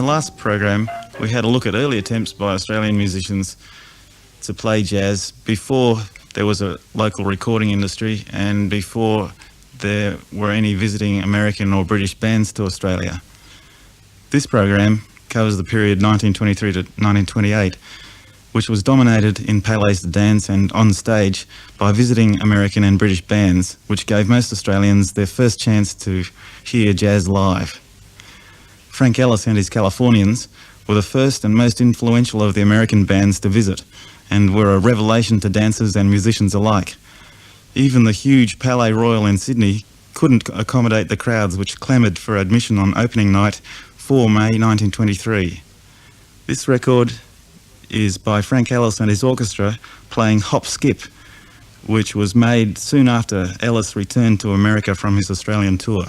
last program, we had a look at early attempts by Australian musicians to play jazz before there was a local recording industry and before there were any visiting American or British bands to Australia. This program covers the period 1923 to 1928, which was dominated in palais de danse and on stage by visiting American and British bands, which gave most Australians their first chance to hear jazz live. Frank Ellis and his Californians were the first and most influential of the American bands to visit, and were a revelation to dancers and musicians alike. Even the huge Palais Royal in Sydney couldn't accommodate the crowds which clamoured for admission on opening night 4 May 1923. This record is by Frank Ellis and his orchestra playing Hop Skip, which was made soon after Ellis returned to America from his Australian tour.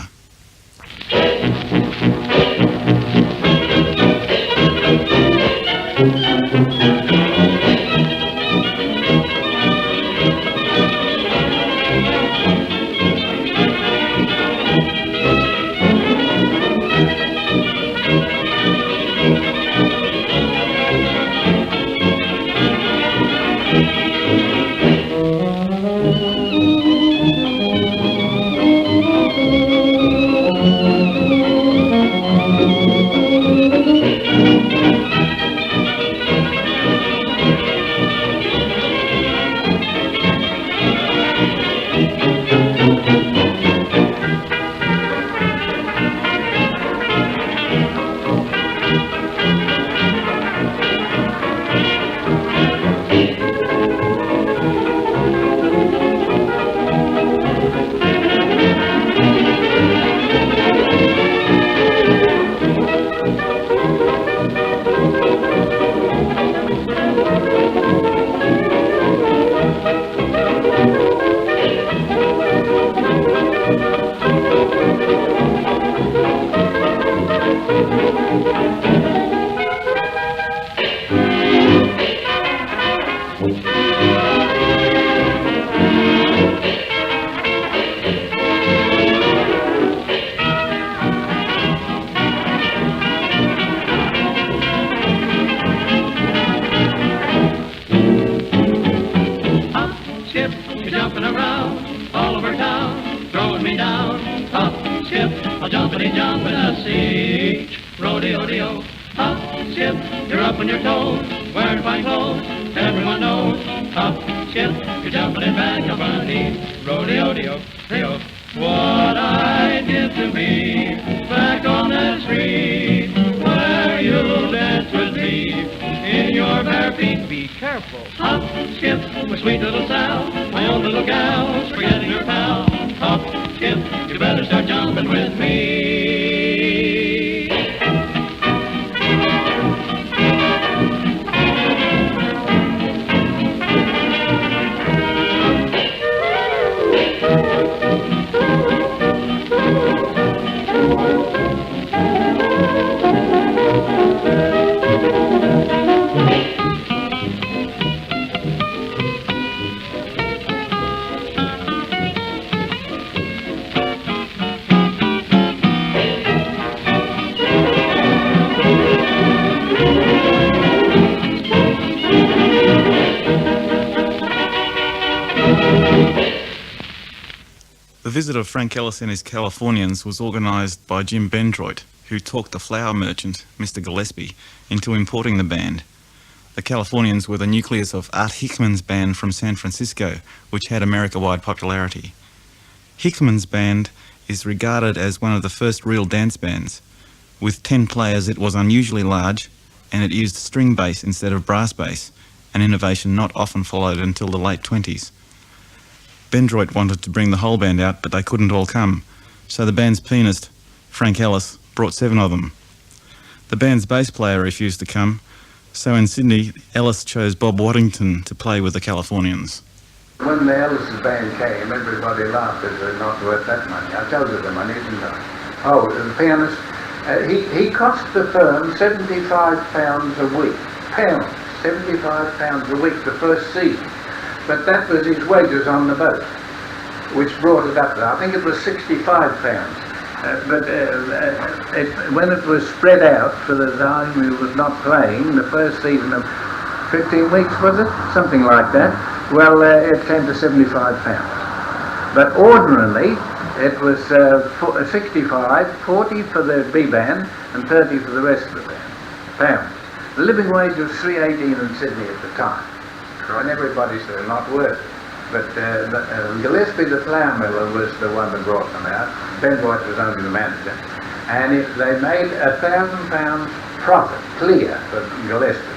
The visit of Frank Ellis and his Californians was organised by Jim Bendroit, who talked the flour merchant, Mr. Gillespie, into importing the band. The Californians were the nucleus of Art Hickman's band from San Francisco, which had America-wide popularity. Hickman's band is regarded as one of the first real dance bands. With 10 players, it was unusually large, and it used string bass instead of brass bass, an innovation not often followed until the late 20s. Bendroit wanted to bring the whole band out, but they couldn't all come, so the band's pianist, Frank Ellis, brought 7 of them. The band's bass player refused to come, so in Sydney, Ellis chose Bob Waddington to play with the Californians. When the Ellis' band came, everybody laughed as they're not worth that money. I told you the money, didn't I? Oh, the pianist, he cost the firm £75 a week. £75 a week the first season. But that was his wages on the boat, which brought it up to, I think it was £65. When it was spread out for the time we was not playing, the first season of 15 weeks, was it? Something like that. Well, it came to £75. But ordinarily, it was 65, 40 for the B band and 30 for the rest of the band. Pounds. The living wage was $3.18 in Sydney at the time. And everybody said not worth it. But Gillespie, the flour miller, was the one that brought them out. Ben White was only the manager. And they made £1,000 profit, clear, for Gillespie.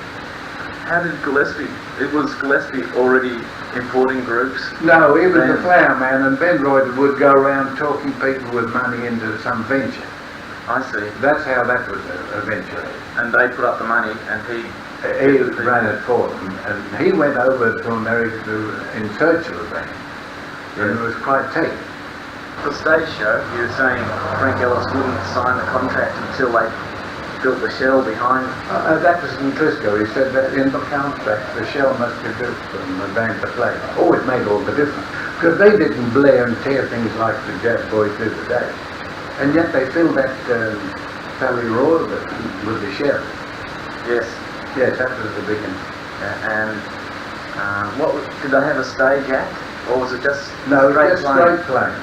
How did Gillespie, was Gillespie already importing groups? No, he was the flour man, and Ben Royd would go around talking people with money into some venture. I see. That's how that was eventually. And they put up the money, and he ran it for them, and he went over to America in search of a band, and it was quite taken. The stage show, you were saying Frank Ellis wouldn't sign the contract until they built the shell behind. That was in Trisco. He said that in the contract the shell must be built for the band to play. Oh, it made all the difference, because they didn't blare and tear things like the jazz boys do today, and yet they filled that Valley Roar with the shell. Yes. Yes, that was the big one. And did they have a stage act, or was it just straight playing?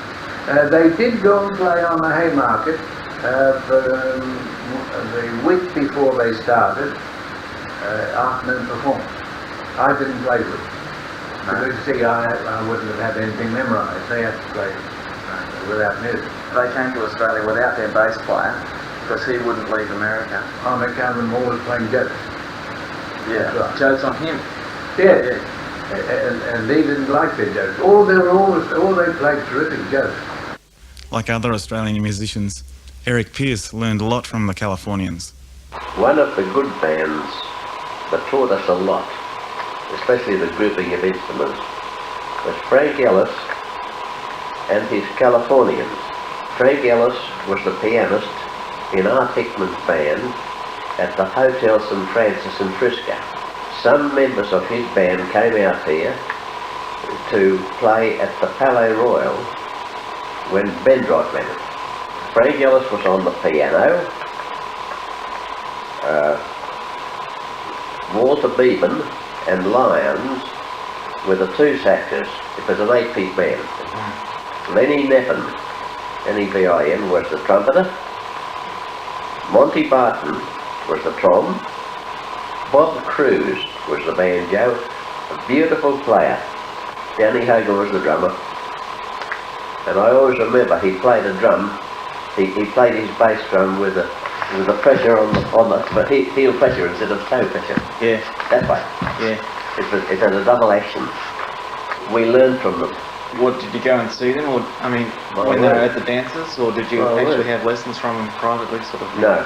They did go and play on the Haymarket for the week before they started, afternoon performance. I didn't play with them. No. Because you see, I wouldn't have had anything memorised. They had to play without music. They came to Australia without their bass player, because he wouldn't leave America. On account of them always playing jokes. Yeah, right. Jokes on him. Yeah. And they didn't like their jokes. All they played terrific jokes. Like other Australian musicians, Eric Pearce learned a lot from the Californians. One of the good bands that taught us a lot, especially the grouping of instruments, was Frank Ellis and his Californians. Frank Ellis was the pianist in Art Hickman's band at the Hotel St Francis in Frisco. Some members of his band came out here to play at the Palais Royal when Ben Droid ran it. Frank Ellis was on the piano, Walter Beeman and Lyons were the two saxes. It was an 8-piece band. Lenny Neffen, N-E-V-I-N, was the trumpeter. Monty Barton was the trom. Bob Cruz was the banjo, a beautiful player. Danny Hogan was the drummer. And I always remember he played a drum. He played his bass drum with a pressure on the but heel pressure instead of toe pressure. Yeah. That way. Yeah. It had a double action. We learned from them. What, did you go and see them, or when they were at the dances, or did you actually have lessons from them privately, sort of? No,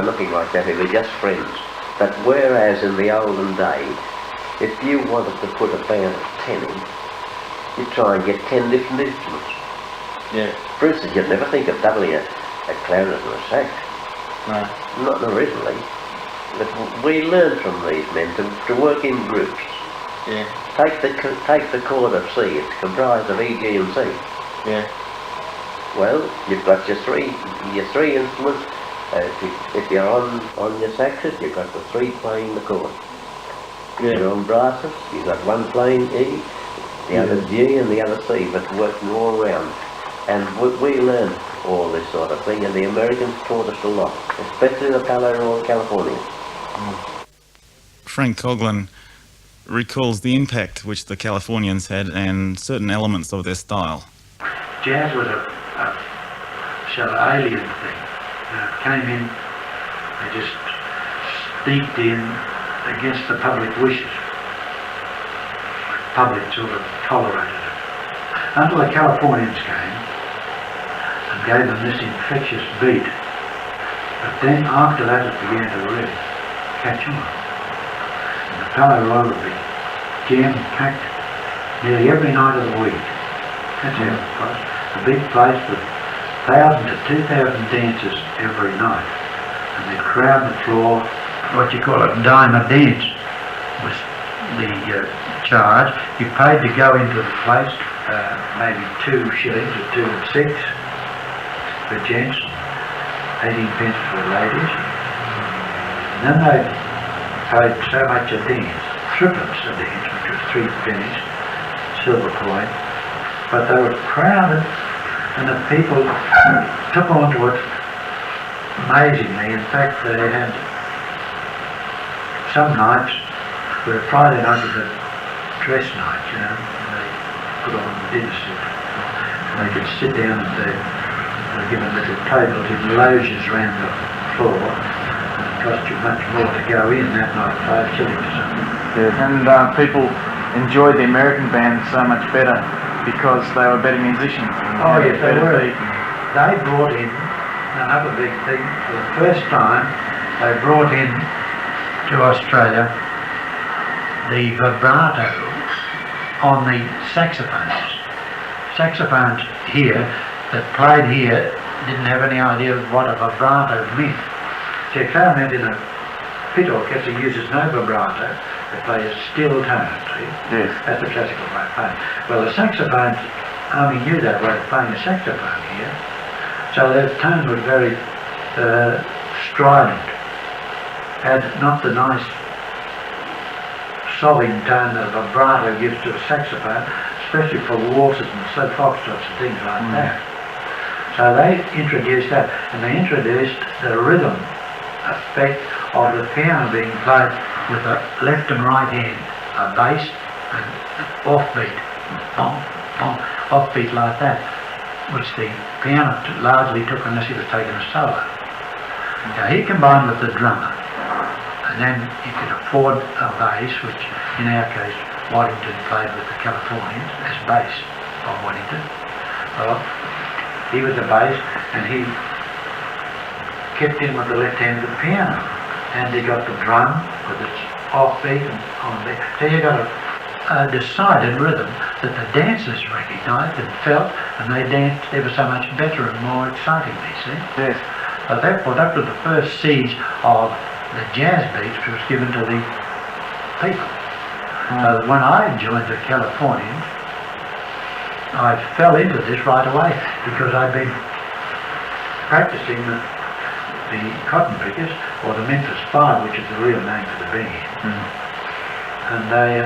nothing like that. We were just friends. But whereas in the olden days, if you wanted to put a band of 10 in, you'd try and get 10 different instruments. Yeah. For instance, you'd never think of doubling a clarinet and a sax. No. Not originally. But we learned from these men to work in groups. Yeah. Take the chord of C. It's comprised of E, G and C. Yeah. Well, you've got your three instruments. If you're on your saxes, you've got the 3 playing the chord. Yeah. If you're on brasses, you've got one playing E, the other G and the other C, but working all around. And we learned all this sort of thing, and the Americans taught us a lot, especially the Palais Royal California. Frank Coughlin recalls the impact which the Californians had and certain elements of their style. Jazz was a sort of alien thing. It came in and just steeped in against the public wishes. The public sort of tolerated it. Until the Californians came and gave them this infectious beat. But then after that it began to really catch on. And the Palais Royal would be jam-packed nearly every night of the week. That's how it was. A big place with 1,000 to 2,000 dancers every night. And they'd crowd the floor. What you call it, dime a dance was the charge. You paid to go into the place, maybe 2 shillings or 2 and 6. for gents, 18 pence for ladies. And then they paid so much a dance, threepence a dance, which was 3 pennies, silver coin. But they were crowded, and the people took on to it amazingly. In fact, they had some nights where Friday night was a dress night, you know, and they put on the dinner suit. And they could sit down and they were given little tables in loges round the floor. And it cost you much more to go in that night, 5 shillings or something. Yes, and people enjoyed the American band so much better because they were better musicians. Oh yes, they were. They brought in another big thing. For the first time, they brought in to Australia the vibrato on the saxophones. Saxophones here, that played here, didn't have any idea of what a vibrato meant. So a clarinet in a pit orchestra uses no vibrato, they play a still tone, see? Yes. That's the classical way of playing. Well, the saxophones only knew that way of playing a saxophone here, so their tone was very strident, had not the nice sobbing tone that a vibrato gives to a saxophone, especially for waltzes and slow foxtrots and things like that. So they introduced that, and they introduced the rhythm effect of the piano being played with a left and right hand, a bass and offbeat, offbeat like that, which the piano largely took unless he was taking a solo. Now he combined with the drummer, and then he could afford a bass, which in our case Waddington played with the Californians as bass of Waddington. Well, he was a bass, and he kept in with the left hand of the piano, and he got the drum with its offbeat and onbeat. So you got a decided rhythm that the dancers recognised and felt, and they danced ever so much better and more excitingly, see? Yes. But therefore that was the first siege of the jazz beats which was given to the people. So when I joined the Californians, I fell into this right away because I'd been practicing the Cotton Pickers, or the Memphis Five, which is the real name for the band. And they,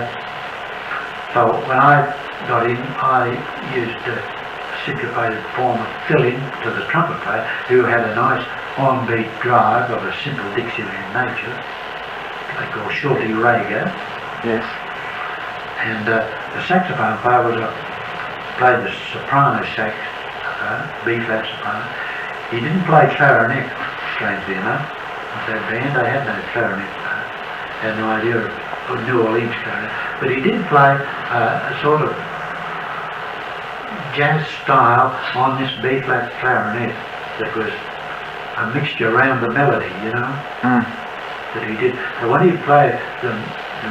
so when I got in, I used a syncopated form of fill-in to the trumpet player, who had a nice on-beat drive of a simple Dixieland nature, they call Shorty Rager. Yes. And the saxophone player played the soprano sax, B-flat soprano. He didn't play clarinet, strangely enough. With that band, they had no clarinet player. Had no idea of New Orleans clarinet. But he did play a sort of jazz style on this B-flat clarinet that was a mixture around the melody, you know, that he did. And when he played the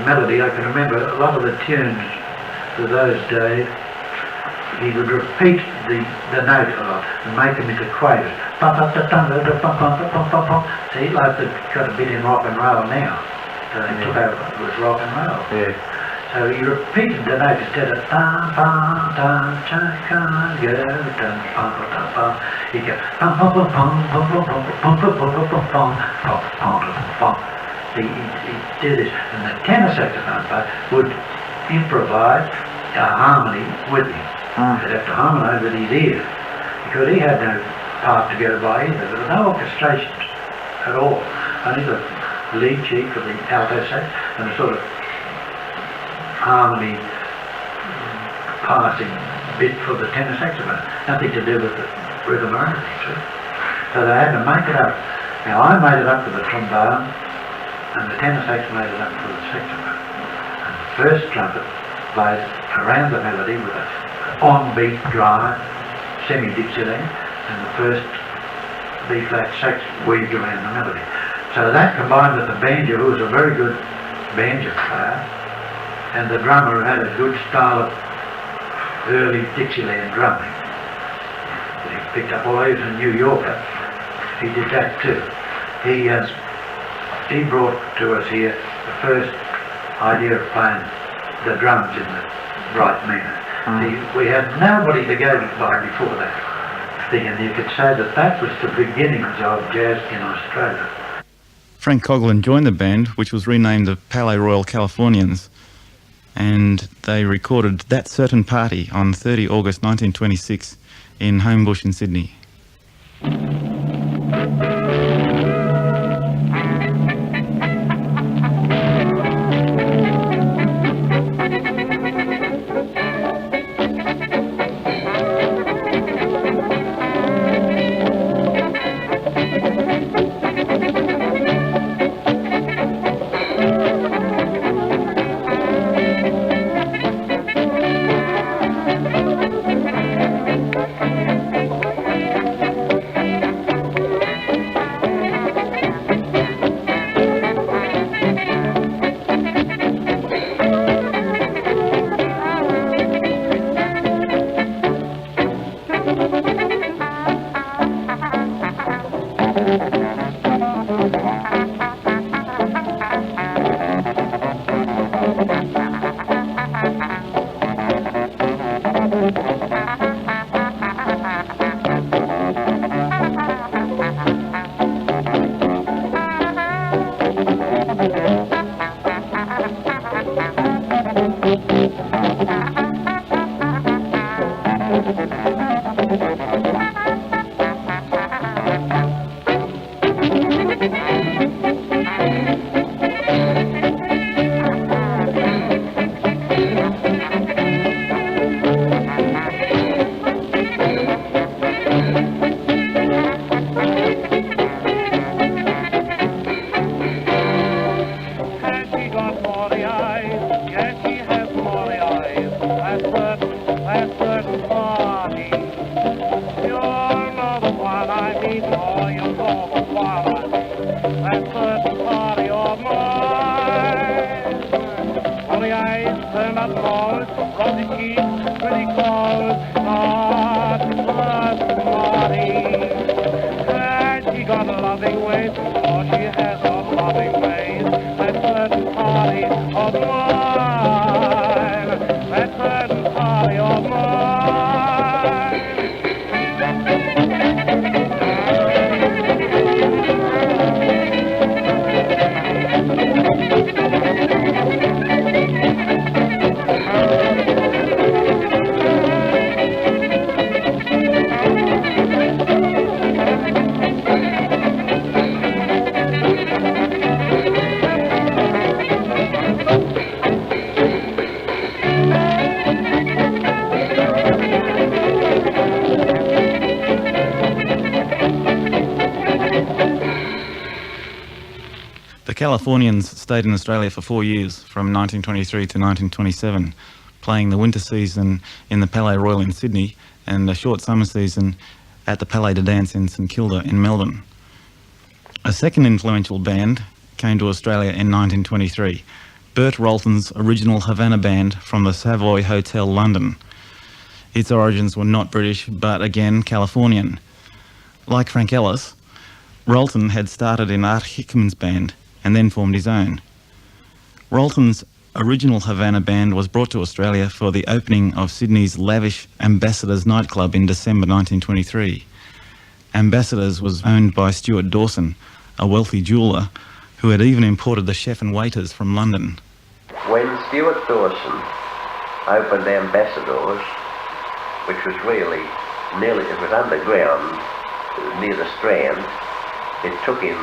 melody, I can remember a lot of the tunes of those days, he would repeat the note a lot and make them into quavers. See, like they've got a bit in rock and roll now. So they took over with rock and roll. Yeah. So he repeated the note instead of bum bum dum can't go dum bum bum bum. He go bum bum bum bum bum bum bum bum bum bum bum bum. He did this, and the tenor saxophone player would improvise a harmony with him. He'd have to harmonise with his ear, because he had no part to go by either. There was no orchestrations at all, only the lead chief of the alto sax and a sort of harmony passing bit for the tenor saxophone. Nothing to do with the rhythm or anything, see? So they had to make it up. Now I made it up for the trombone, and the tenor sax made it up for the saxophone. And the first trumpet played around the melody with an on-beat drive, semi-Dixieland, and the first B-flat sax weaved around the melody. So that combined with the banjo, who was a very good banjo player, and the drummer had a good style of early Dixieland drumming. He picked up all those in New Yorker. He did that too. He brought to us here the first idea of playing the drums in the right manner. We had nobody to go by before that. thing, and you could say that that was the beginnings of jazz in Australia. Frank Coughlin joined the band, which was renamed the Palais Royal Californians, and they recorded That Certain Party on 30 August 1926 in Homebush in Sydney. The Californians stayed in Australia for 4 years, from 1923 to 1927, playing the winter season in the Palais Royal in Sydney and a short summer season at the Palais de Dance in St Kilda in Melbourne. A second influential band came to Australia in 1923, Bert Rolton's original Havana band from the Savoy Hotel, London. Its origins were not British, but again Californian. Like Frank Ellis, Rolton had started in Art Hickman's band and then formed his own. Rolton's original Havana band was brought to Australia for the opening of Sydney's lavish Ambassadors nightclub in December 1923. Ambassadors was owned by Stuart Dawson, a wealthy jeweller who had even imported the chef and waiters from London. When Stuart Dawson opened Ambassadors, which was really it was underground near the Strand, it took in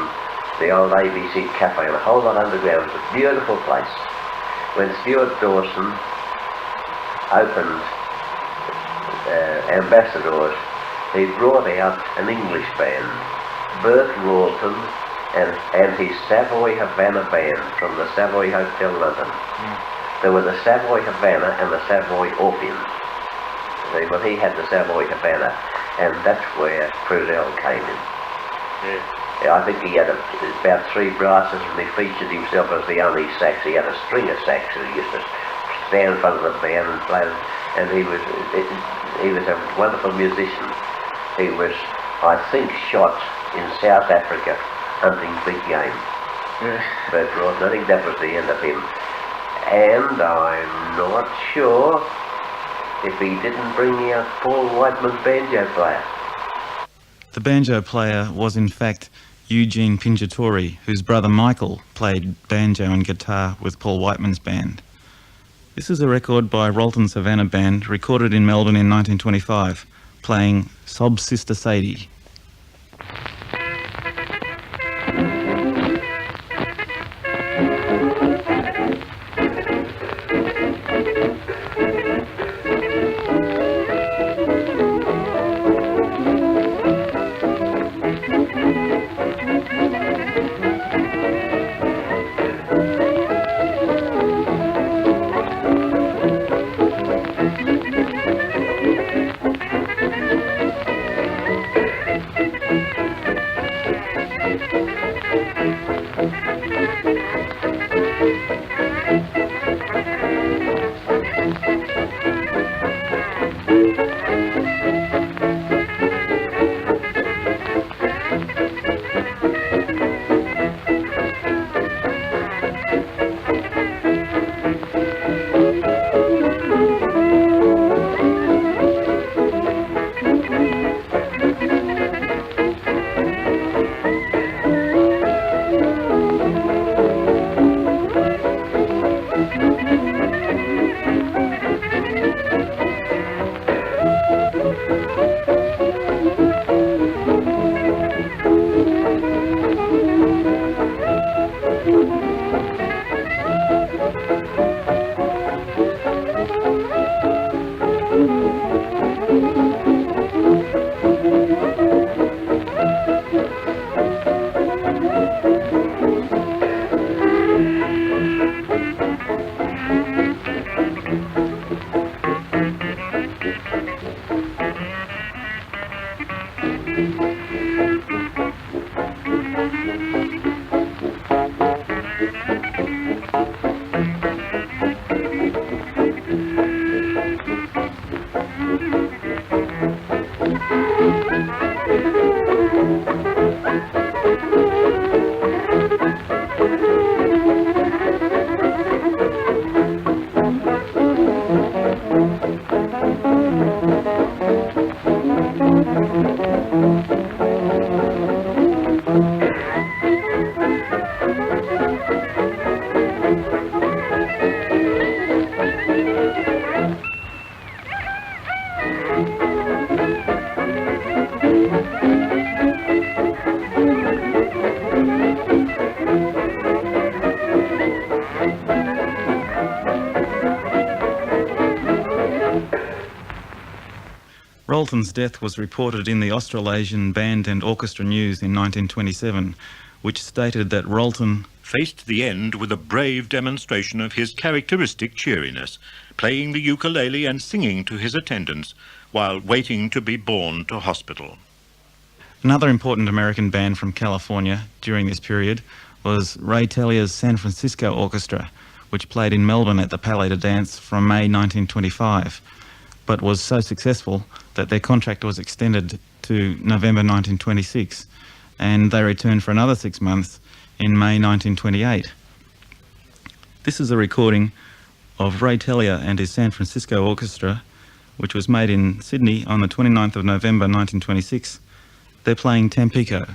the old ABC Cafe and a whole lot underground. It was a beautiful place. When Stuart Dawson opened Ambassadors, he brought out an English band, Bert Rolton and his Savoy Havana band from the Savoy Hotel, London. There were the Savoy Havana and the Savoy Orpheum. See, but he had the Savoy Havana, and that's where Prudell came in. Yeah, I think he had about 3 brasses, and he featured himself as the only sax. He had a string of sax, and he used to stand in front of the band and play, and he was a wonderful musician. He was, I think, shot in South Africa hunting big game. Bert Rolton, I think that was the end of him. And I'm not sure if he didn't bring out Paul Whiteman's banjo player. The banjo player was in fact Eugene Pingiatori, whose brother Michael played banjo and guitar with Paul Whiteman's band. This is a record by Rolton Savannah Band, recorded in Melbourne in 1925, playing Sob Sister Sadie. Rolton's death was reported in the Australasian Band and Orchestra News in 1927, which stated that Rolton faced the end with a brave demonstration of his characteristic cheeriness, playing the ukulele and singing to his attendants while waiting to be borne to hospital. Another important American band from California during this period was Ray Tellier's San Francisco Orchestra, which played in Melbourne at the Palais de Danse from May 1925, but was so successful that their contract was extended to November 1926, and they returned for another 6 months in May 1928. This is a recording of Ray Tellier and his San Francisco Orchestra, which was made in Sydney on the 29th of November 1926. They're playing Tampico.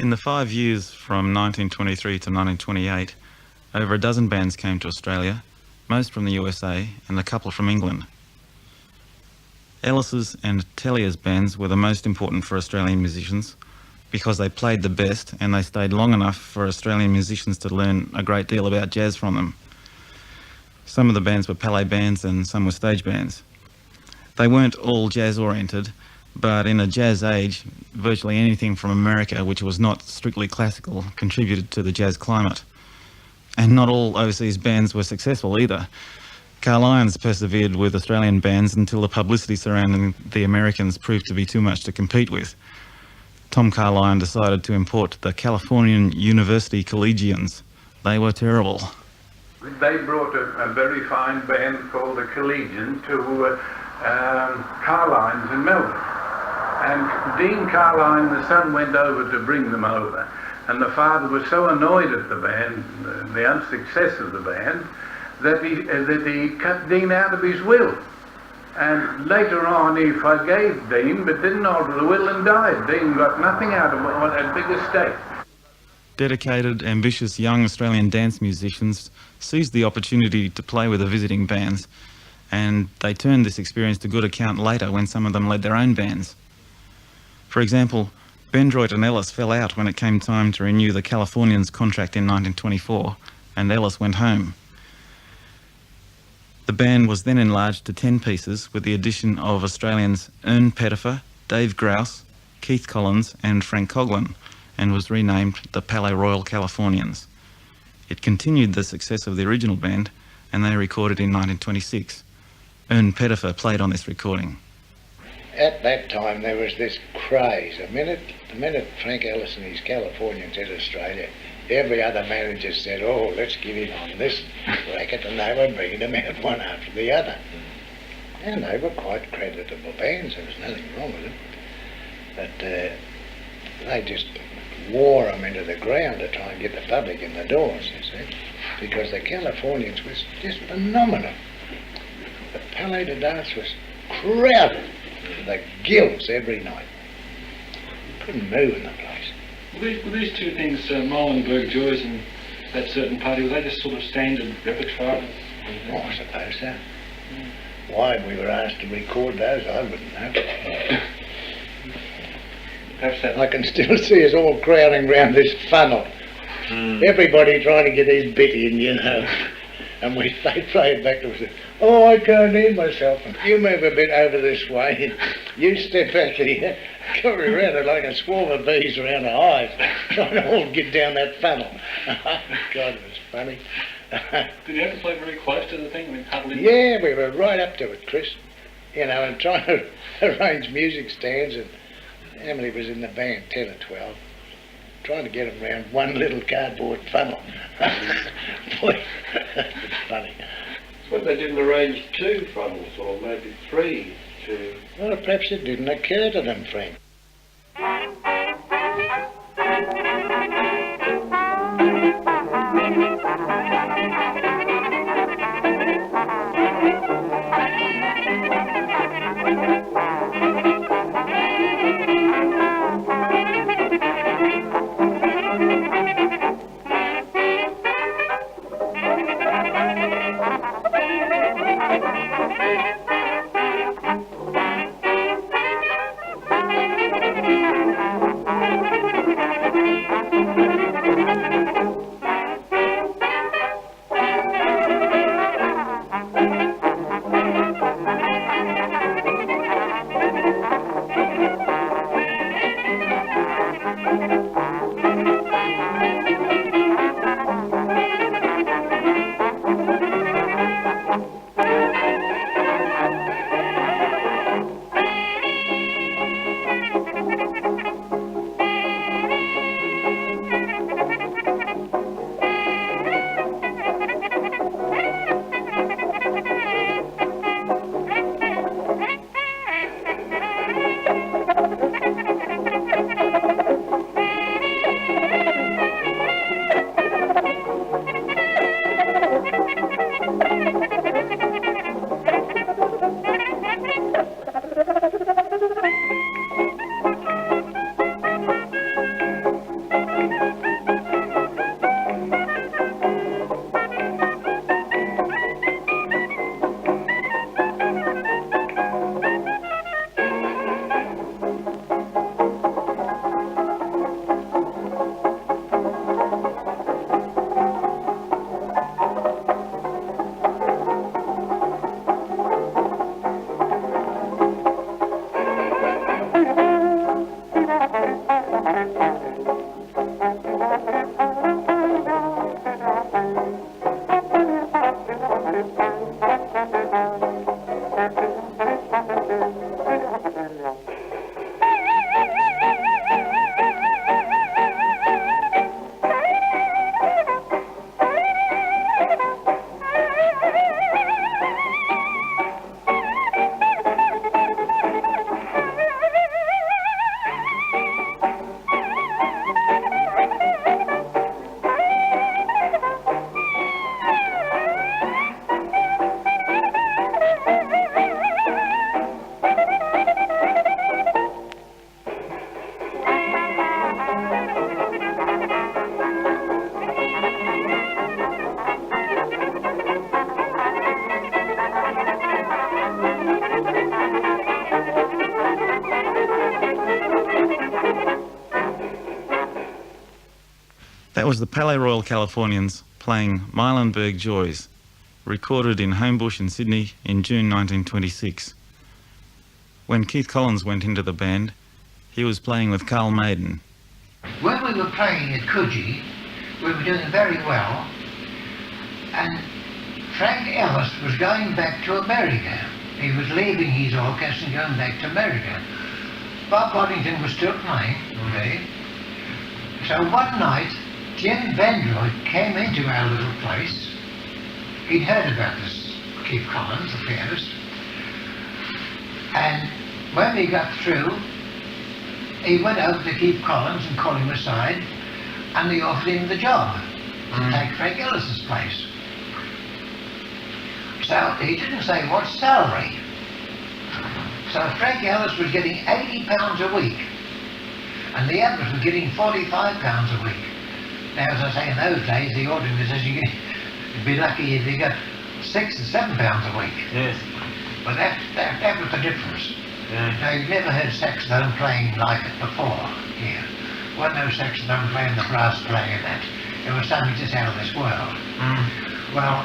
In the 5 years from 1923 to 1928, over a dozen bands came to Australia, most from the USA and a couple from England. Ellis's and Tellier's bands were the most important for Australian musicians because they played the best and they stayed long enough for Australian musicians to learn a great deal about jazz from them. Some of the bands were palais bands and some were stage bands. They weren't all jazz oriented, but in a jazz age, virtually anything from America which was not strictly classical contributed to the jazz climate. And not all overseas bands were successful either. Carl Lyons persevered with Australian bands until the publicity surrounding the Americans proved to be too much to compete with. Tom Carlyon decided to import the Californian University Collegians. They were terrible. They brought a very fine band called the Collegian to Carline's in Melbourne. And Dean Carline, the son, went over to bring them over. And the father was so annoyed at the band, the unsuccess of the band, that he cut Dean out of his will. And later on he forgave Dean, but didn't alter the will and died. Dean got nothing out of that big estate. Dedicated, ambitious young Australian dance musicians seized the opportunity to play with the visiting bands, and they turned this experience to good account later when some of them led their own bands. For example, Bendroit and Ellis fell out when it came time to renew the Californians' contract in 1924, and Ellis went home. The band was then enlarged to 10 pieces with the addition of Australians Ern Pettifer, Dave Grouse, Keith Collins and Frank Coughlin, and was renamed the Palais Royal Californians. It continued the success of the original band, and they recorded in 1926. Ern Pettifer played on this recording. At that time there was this craze. The minute Frank Ellis and his Californians hit Australia, every other manager said, oh, let's get in on this racket, and they were bringing them out one after the other. And they were quite creditable bands, there was nothing wrong with them. But they just wore them into the ground to try and get the public in the doors, you see, because the Californians was just phenomenal. The Palais de Danse was crowded to the gills every night. You couldn't move in the place. Were these two things, Molenberg Joys and that certain party, were they just sort of standard repertoire? Oh, I suppose so. Why we were asked to record those, I wouldn't know. Perhaps that... I can still see us all crowding round this funnel. Everybody trying to get his bit in, you know. And they play it back to us. Oh, I can't hear myself. You move a bit over this way. You step back here. Go around it like a swarm of bees around a hive, trying to all get down that funnel. God, it was funny. Did you have to play very close to the thing? I mean, huddling? Yeah, we were right up to it, Chris. You know, and trying to arrange music stands, and how many was in the band? 10 or 12. Trying to get them round one little cardboard funnel. Boy, it's funny. But they didn't arrange two funnels, or maybe three to... Well, perhaps it didn't occur to them, Frank. That was the Palais Royal Californians playing Milenberg Joys, recorded in Homebush in Sydney in June 1926. When Keith Collins went into the band, he was playing with Carl Maiden. When we were playing at Coogee, we were doing very well, and Frank Ellis was going back to America. He was leaving his orchestra and going back to America. Bob Waddington was still playing all day. So one night, Jim Vendroyd came into our little place. He'd heard about this Keith Collins, the pianist. And when we got through, he went over to Keith Collins and called him aside, and they offered him the job to take Frank Ellis's place. So he didn't say what salary. So Frank Ellis was getting £80 a week, and the others were getting £45 a week. Now, as I say, in those days, the ordinary says you'd be lucky if you got £6 or £7 a week. Yes. But that was the difference. Yeah. Now, you've never heard saxophone playing like it before here. Wasn't no saxophone playing, the brass playing that. It was something just out of this world. Well,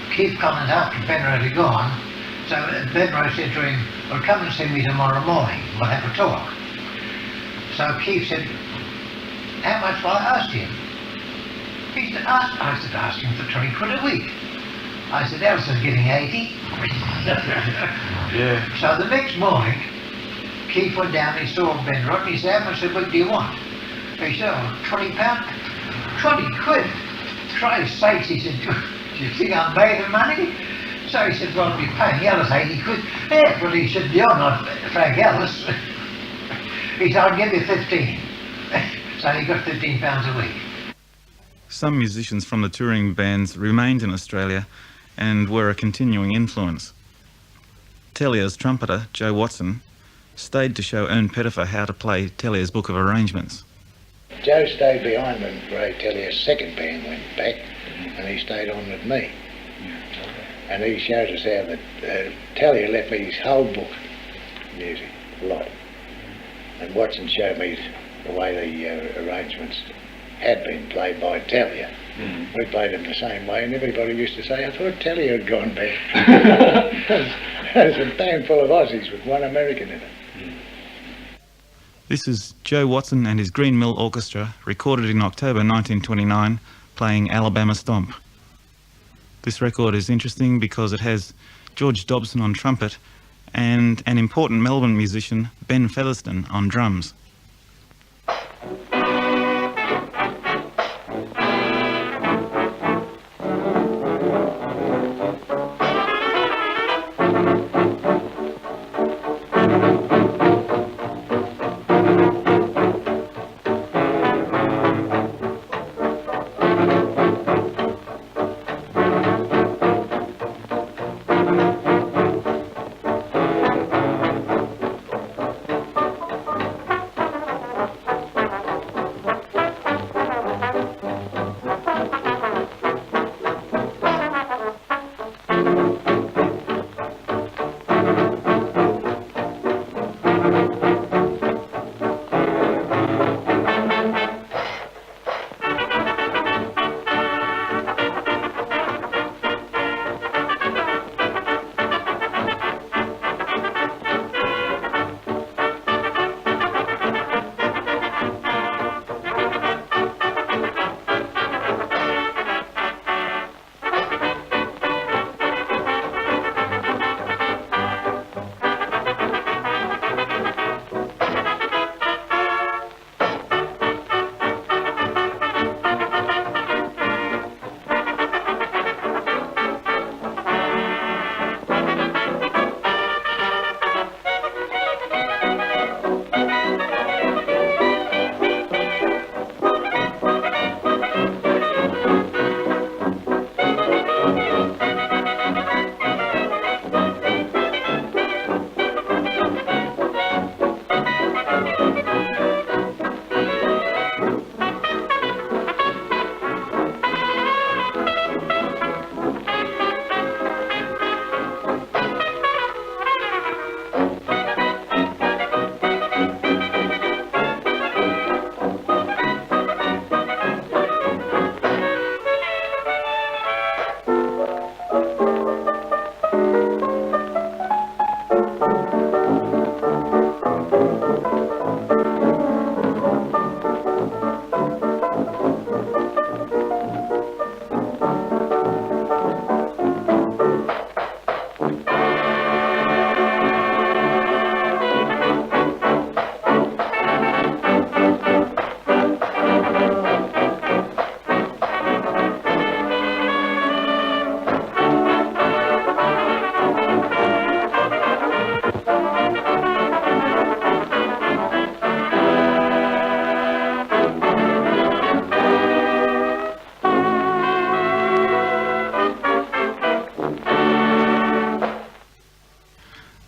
Keith Collins, after Benro had gone, so Benro said to him, well, come and see me tomorrow morning, we'll have a talk. So Keith said, how much will I ask him? He said, I said, ask him for 20 quid a week. I said, Elson's getting 80. Yeah. So the next morning, Keith went down, he saw Benro, and he said, how much a week do you want? He said, oh, £20. 20 quid? Christ's sakes, he said, do you think I'm made of money? So he said, well, I'll be paying Ellis 80 quid. Yeah, well, he said, you're not Frank Ellis. He said, I'll give you 15. So he got £15 a week. Some musicians from the touring bands remained in Australia and were a continuing influence. Tellier's trumpeter, Joe Watson, stayed to show Ern Pettifer how to play Tellier's book of arrangements. Joe stayed behind when Ray Tellier's second band went back, and he stayed on with me. And he showed us how that Tellier left me his whole book of music, a lot. And Watson showed me the way the arrangements had been played by Tellier. We played them the same way, and everybody used to say, I thought Tellier had gone back. There's a band full of Aussies with one American in it. This is Joe Watson and his Green Mill Orchestra, recorded in October 1929, playing Alabama Stomp. This record is interesting because it has George Dobson on trumpet and an important Melbourne musician, Ben Featherston, on drums.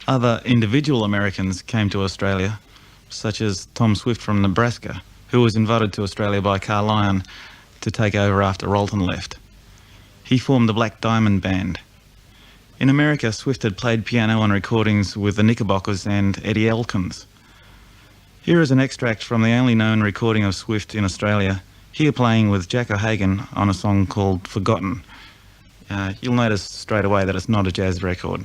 Other individual Americans came to Australia, such as Tom Swift from Nebraska, who was invited to Australia by Carl Lyon to take over after Rolton left. He formed the Black Diamond Band. In America, Swift had played piano on recordings with the Knickerbockers and Eddie Elkins. Here is an extract from the only known recording of Swift in Australia, here playing with Jack O'Hagan on a song called Forgotten. You'll notice straight away that it's not a jazz record.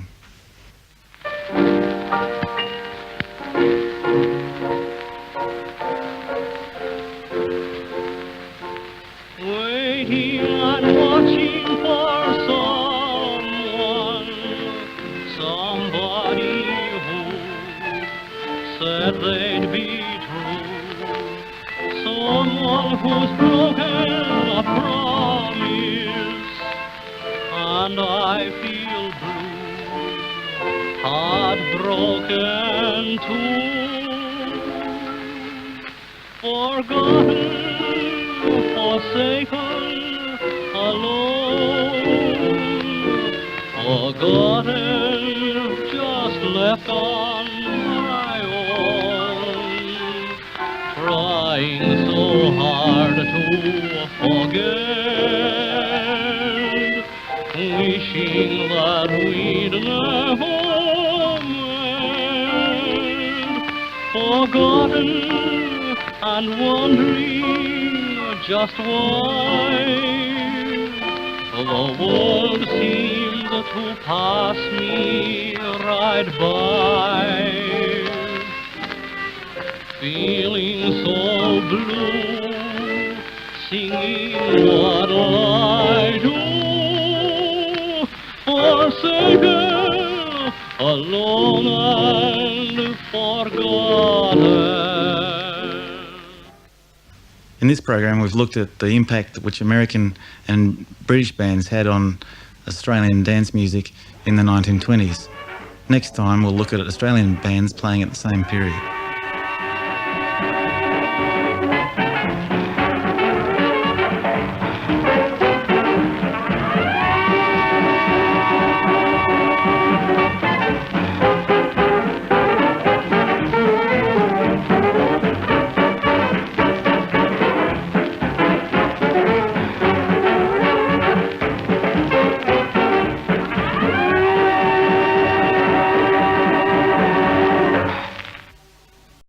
Waiting and watching for someone, somebody who said they'd be true, someone who's broken a promise, and I feel blue, heartbroken too, forgotten, forsaken, alone, forgotten, just left on my own, trying so hard to forget, wishing that we'd never met, forgotten and wondering just why the world seemed to pass me right by, feeling so blue, singing what'll I do, forsaken, alone and forgotten. In this program, we've looked at the impact which American and British bands had on Australian dance music in the 1920s. Next time, we'll look at Australian bands playing at the same period.